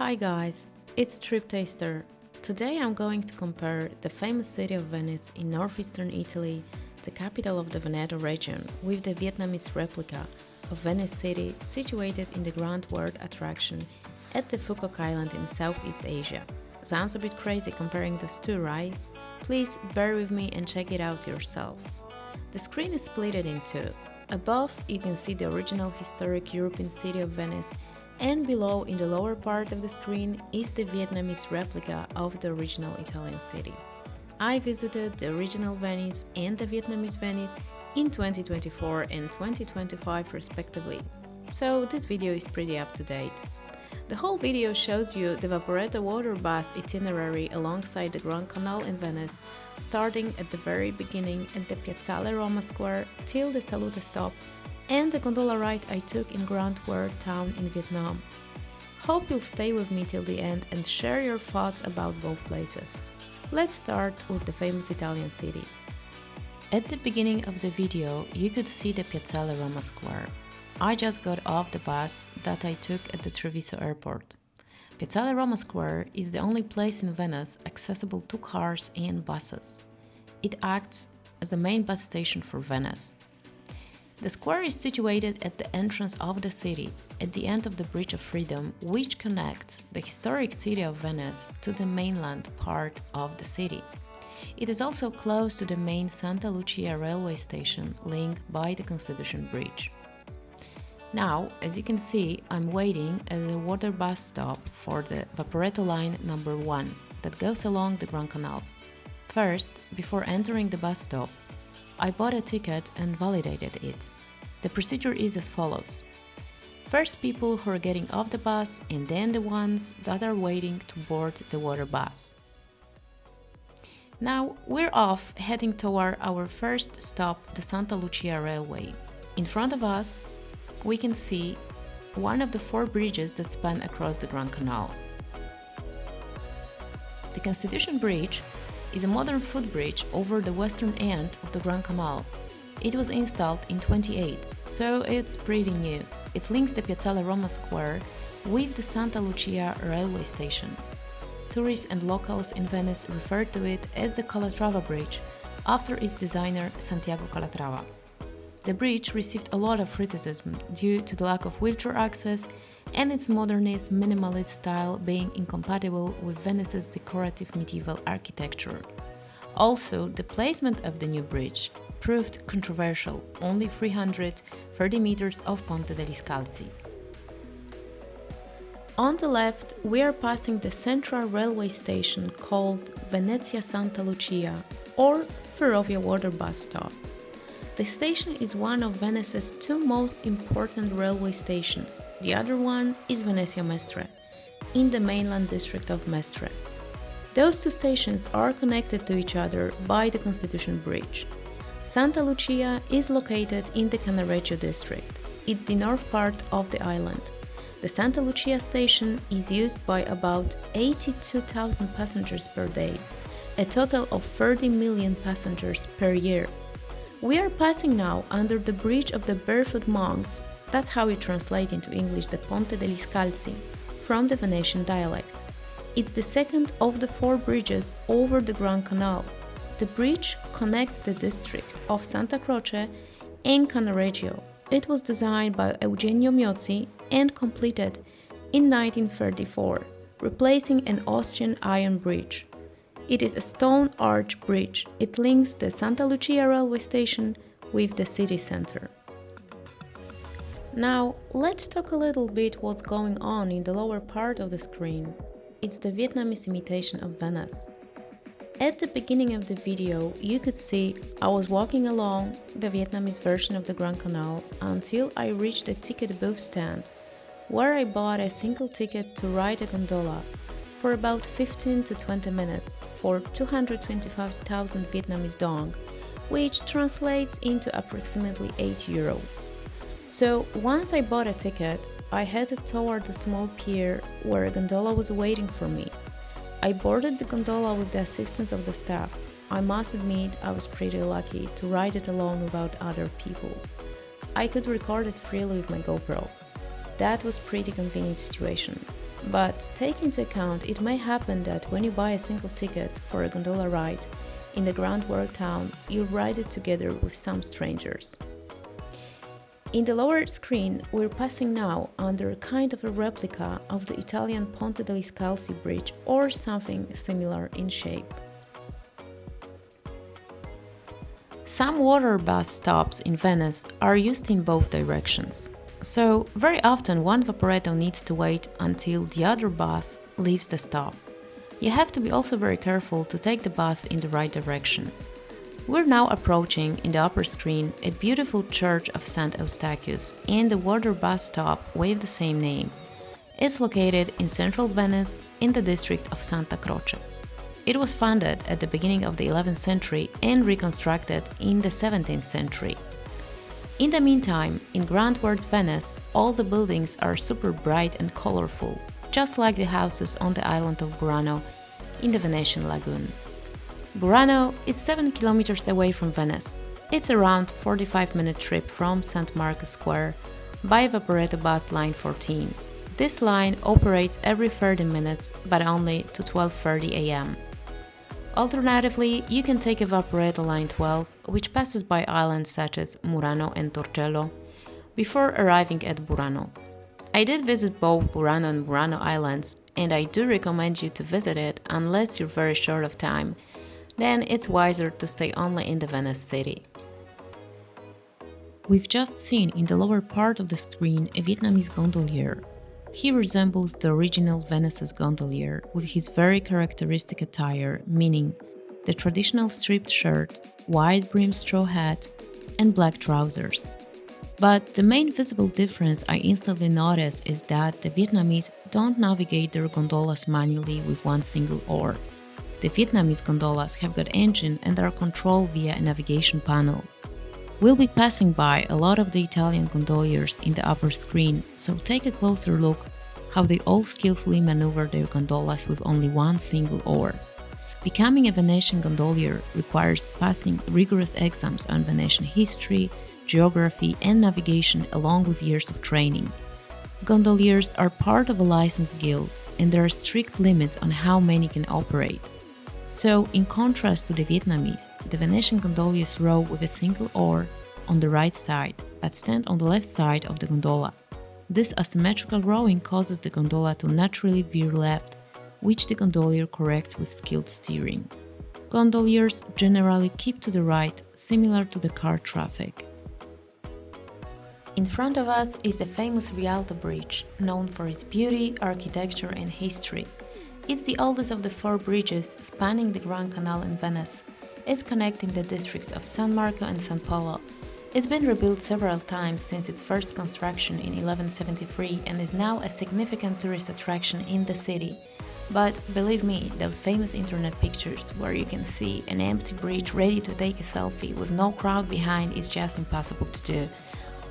Hi guys, it's Trip Taster. Today I'm going to compare the famous city of Venice in northeastern Italy, the capital of the Veneto region, with the Vietnamese replica of Venice City situated in the Grand World attraction at the Phu Quoc Island in Southeast Asia. Sounds a bit crazy comparing those two, right? Please bear with me and check it out yourself. The screen is split in two. Above you can see the original historic European city of Venice, and below in the lower part of the screen is the Vietnamese replica of the original Italian city. I visited the original Venice and the Vietnamese Venice in 2024 and 2025 respectively, so this video is pretty up to date. The whole video shows you the Vaporetto water bus itinerary alongside the Grand Canal in Venice, starting at the very beginning at the Piazzale Roma Square till the Salute stop, and the gondola ride I took in Grand World town in Vietnam. Hope you'll stay with me till the end and share your thoughts about both places. Let's start with the famous Italian city. At the beginning of the video, you could see the Piazzale Roma Square. I just got off the bus that I took at the Treviso airport. Piazzale Roma Square is the only place in Venice accessible to cars and buses. It acts as the main bus station for Venice. The square is situated at the entrance of the city, at the end of the Bridge of Freedom, which connects the historic city of Venice to the mainland part of the city. It is also close to the main Santa Lucia railway station, linked by the Constitution Bridge. Now, as you can see, I'm waiting at the water bus stop for the Vaporetto line number 1 that goes along the Grand Canal. First, before entering the bus stop, I bought a ticket and validated it. The procedure is as follows. First people who are getting off the bus and then the ones that are waiting to board the water bus. Now we're off heading toward our first stop, the Santa Lucia Railway. In front of us, we can see one of the 4 bridges that span across the Grand Canal. The Constitution Bridge is a modern footbridge over the western end of the Grand Canal. It was installed in 1928, so it's pretty new. It links the Piazzale Roma Square with the Santa Lucia railway station. Tourists and locals in Venice refer to it as the Calatrava Bridge, after its designer Santiago Calatrava. The bridge received a lot of criticism due to the lack of wheelchair access and its modernist minimalist style being incompatible with Venice's decorative medieval architecture. Also, the placement of the new bridge proved controversial, only 330 meters of Ponte degli Scalzi. On the left, we are passing the central railway station called Venezia Santa Lucia or Ferrovia Water Bus Stop. The station is one of Venice's 2 most important railway stations. The other one is Venezia Mestre, in the mainland district of Mestre. Those 2 stations are connected to each other by the Constitution Bridge. Santa Lucia is located in the Cannaregio district. It's the north part of the island. The Santa Lucia station is used by about 82,000 passengers per day, a total of 30 million passengers per year. We are passing now under the Bridge of the Barefoot Monks, that's how you translate into English the Ponte degli Scalzi, from the Venetian dialect. It's the second of the 4 bridges over the Grand Canal. The bridge connects the district of Santa Croce and Cannaregio. It was designed by Eugenio Miozzi and completed in 1934, replacing an Austrian iron bridge. It is a stone arch bridge. It links the Santa Lucia railway station with the city center. Now, let's talk a little bit what's going on in the lower part of the screen. It's the Vietnamese imitation of Venice. At the beginning of the video, you could see I was walking along the Vietnamese version of the Grand Canal until I reached the ticket booth stand, where I bought a single ticket to ride a gondola for about 15 to 20 minutes for 225,000 Vietnamese dong, which translates into approximately €8. So once I bought a ticket, I headed toward the small pier where a gondola was waiting for me. I boarded the gondola with the assistance of the staff. I must admit I was pretty lucky to ride it alone without other people. I could record it freely with my GoPro. That was pretty convenient situation. But take into account it may happen that when you buy a single ticket for a gondola ride in the groundwork town, you'll ride it together with some strangers. In the lower screen, we're passing now under kind of a replica of the Italian Ponte degli Scalzi bridge or something similar in shape. Some water bus stops in Venice are used in both directions. So, very often one vaporetto needs to wait until the other bus leaves the stop. You have to be also very careful to take the bus in the right direction. We're now approaching, in the upper screen, a beautiful church of St. Eustachius and the water bus stop with the same name. It's located in central Venice in the district of Santa Croce. It was founded at the beginning of the 11th century and reconstructed in the 17th century. In the meantime, in groundworks Venice, all the buildings are super bright and colorful, just like the houses on the island of Burano in the Venetian lagoon. Burano is 7 kilometers away from Venice. It's around 45-minute trip from St. Mark's Square by Vaporetto bus line 14. This line operates every 30 minutes, but only to 12:30 am. Alternatively, you can take a Vaporetto line 12, which passes by islands such as Murano and Torcello, before arriving at Burano. I did visit both Burano and Murano islands, and I do recommend you to visit it unless you're very short of time. Then it's wiser to stay only in the Venice city. We've just seen in the lower part of the screen a Vietnamese gondolier. He resembles the original Venice's gondolier with his very characteristic attire, meaning the traditional striped shirt, wide-brimmed straw hat, and black trousers. But the main visible difference I instantly notice is that the Vietnamese don't navigate their gondolas manually with one single oar. The Vietnamese gondolas have got engine and are controlled via a navigation panel. We'll be passing by a lot of the Italian gondoliers in the upper screen, so take a closer look how they all skillfully maneuver their gondolas with only one single oar. Becoming a Venetian gondolier requires passing rigorous exams on Venetian history, geography, and navigation along with years of training. Gondoliers are part of a licensed guild, and there are strict limits on how many can operate. So, in contrast to the Vietnamese, the Venetian gondoliers row with a single oar on the right side, but stand on the left side of the gondola. This asymmetrical rowing causes the gondola to naturally veer left, which the gondolier corrects with skilled steering. Gondoliers generally keep to the right, similar to the car traffic. In front of us is the famous Rialto Bridge, known for its beauty, architecture, and history. It's the oldest of the four bridges spanning the Grand Canal in Venice. It's connecting the districts of San Marco and San Polo. It's been rebuilt several times since its first construction in 1173 and is now a significant tourist attraction in the city. But believe me, those famous internet pictures where you can see an empty bridge ready to take a selfie with no crowd behind is just impossible to do.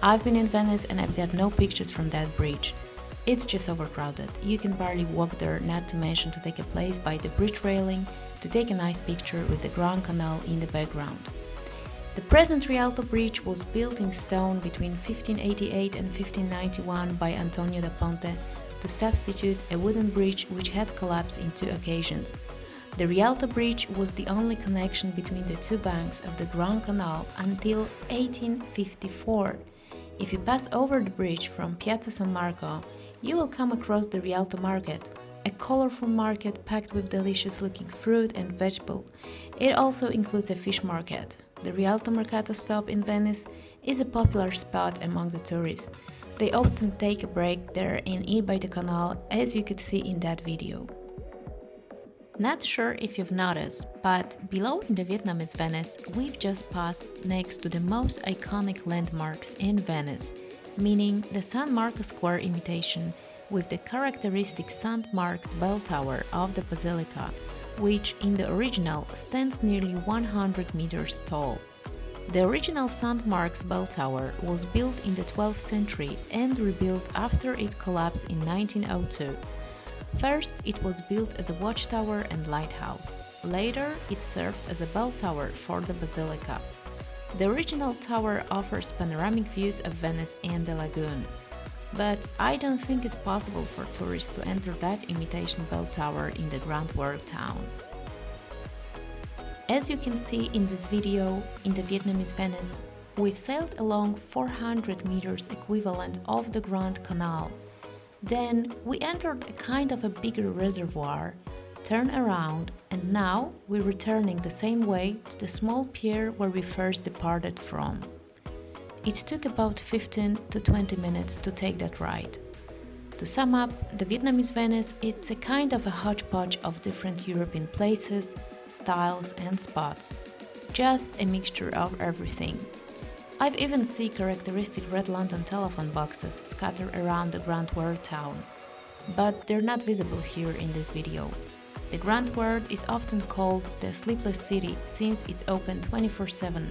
I've been in Venice and I've got no pictures from that bridge. It's just overcrowded. You can barely walk there, not to mention to take a place by the bridge railing to take a nice picture with the Grand Canal in the background. The present Rialto Bridge was built in stone between 1588 and 1591 by Antonio da Ponte to substitute a wooden bridge which had collapsed in two occasions. The Rialto Bridge was the only connection between the two banks of the Grand Canal until 1854. If you pass over the bridge from Piazza San Marco, you will come across the Rialto Market, a colorful market packed with delicious-looking fruit and vegetable. It also includes a fish market. The Rialto Mercato stop in Venice is a popular spot among the tourists. They often take a break there and eat by the canal, as you could see in that video. Not sure if you've noticed, but below in the Vietnamese Venice, we've just passed next to the most iconic landmarks in Venice, meaning the San Marco Square imitation with the characteristic St. Mark's bell tower of the Basilica, which in the original stands nearly 100 meters tall. The original St. Mark's bell tower was built in the 12th century and rebuilt after it collapsed in 1902. First, it was built as a watchtower and lighthouse. Later, it served as a bell tower for the Basilica. The original tower offers panoramic views of Venice and the lagoon. But I don't think it's possible for tourists to enter that imitation bell tower in the Grand World Town. As you can see in this video, in the Vietnamese Venice, we've sailed along 400 meters equivalent of the Grand Canal. Then we entered a kind of a bigger reservoir, turned around, and now we're returning the same way to the small pier where we first departed from. It took about 15 to 20 minutes to take that ride. To sum up, the Vietnamese Venice, it's a kind of a hodgepodge of different European places, styles and spots. Just a mixture of everything. I've even seen characteristic red London telephone boxes scattered around the Grand World Town, but they're not visible here in this video. The Grand World is often called the Sleepless City since it's open 24/7.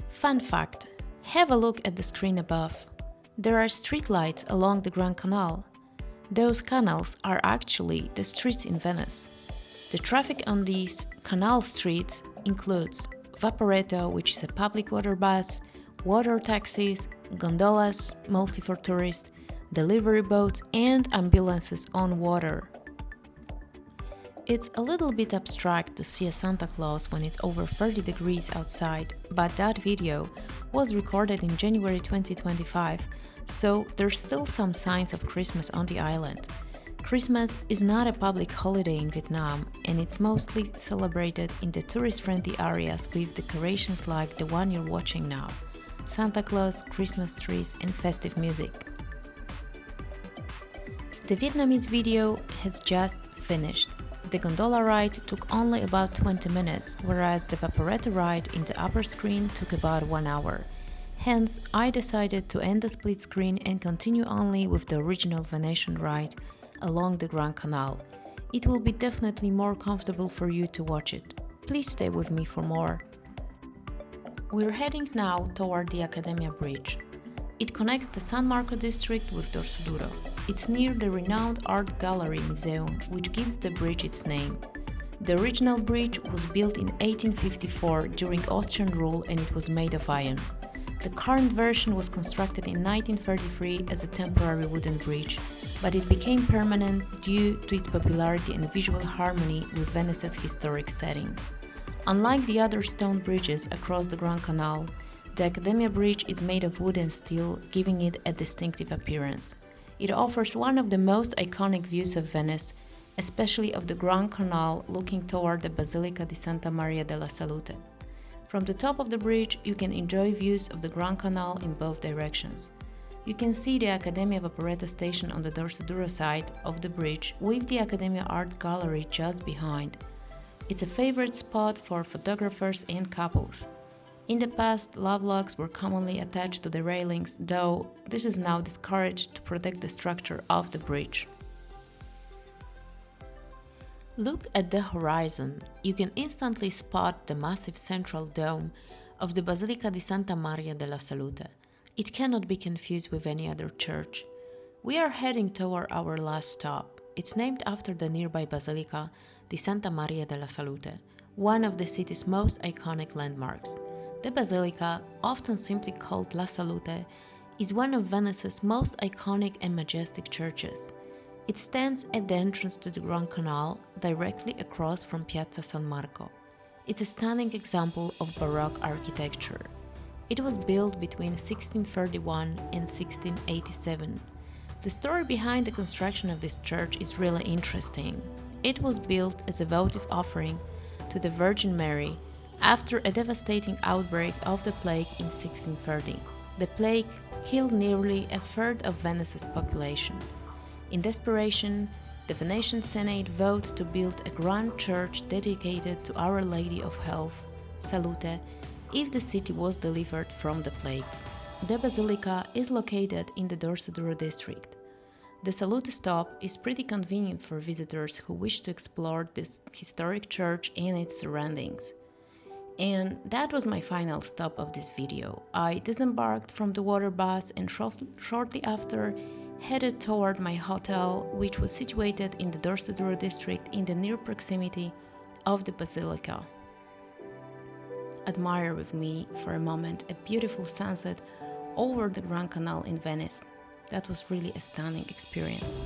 Fun fact: have a look at the screen above. There are streetlights along the Grand Canal. Those canals are actually the streets in Venice. The traffic on these canal streets includes Vaporetto, which is a public water bus, water taxis, gondolas, mostly for tourists, delivery boats and ambulances on water. It's a little bit abstract to see a Santa Claus when it's over 30 degrees outside, but that video was recorded in January 2025, so there's still some signs of Christmas on the island. Christmas is not a public holiday in Vietnam, and it's mostly celebrated in the tourist-friendly areas with decorations like the one you're watching now: Santa Claus, Christmas trees and festive music. The Vietnamese video has just finished. The gondola ride took only about 20 minutes, whereas the Vaporetto ride in the upper screen took about 1 hour. Hence, I decided to end the split screen and continue only with the original Venetian ride along the Grand Canal. It will be definitely more comfortable for you to watch it. Please stay with me for more. We're heading now toward the Accademia bridge. It connects the San Marco district with Dorsoduro. It's near the renowned Art Gallery Museum, which gives the bridge its name. The original bridge was built in 1854 during Austrian rule and it was made of iron. The current version was constructed in 1933 as a temporary wooden bridge, but it became permanent due to its popularity and visual harmony with Venice's historic setting. Unlike the other stone bridges across the Grand Canal, the Accademia bridge is made of wood and steel, giving it a distinctive appearance. It offers one of the most iconic views of Venice, especially of the Grand Canal looking toward the Basilica di Santa Maria della Salute. From the top of the bridge, you can enjoy views of the Grand Canal in both directions. You can see the Accademia Vaporetto station on the Dorsoduro side of the bridge with the Accademia Art Gallery just behind. It's a favorite spot for photographers and couples. In the past, love locks were commonly attached to the railings, though this is now discouraged to protect the structure of the bridge. Look at the horizon. You can instantly spot the massive central dome of the Basilica di Santa Maria della Salute. It cannot be confused with any other church. We are heading toward our last stop. It's named after the nearby Basilica di Santa Maria della Salute, one of the city's most iconic landmarks. The Basilica, often simply called La Salute, is one of Venice's most iconic and majestic churches. It stands at the entrance to the Grand Canal, directly across from Piazza San Marco. It's a stunning example of Baroque architecture. It was built between 1631 and 1687. The story behind the construction of this church is really interesting. It was built as a votive offering to the Virgin Mary after a devastating outbreak of the plague in 1630. The plague killed nearly a third of Venice's population. In desperation, the Venetian Senate votes to build a grand church dedicated to Our Lady of Health, Salute, if the city was delivered from the plague. The basilica is located in the Dorsoduro district. The Salute stop is pretty convenient for visitors who wish to explore this historic church and its surroundings. And that was my final stop of this video. I disembarked from the water bus and shortly after headed toward my hotel, which was situated in the Dorsaduro district in the near proximity of the Basilica. Admire with me for a moment a beautiful sunset over the Grand Canal in Venice. That was really a stunning experience.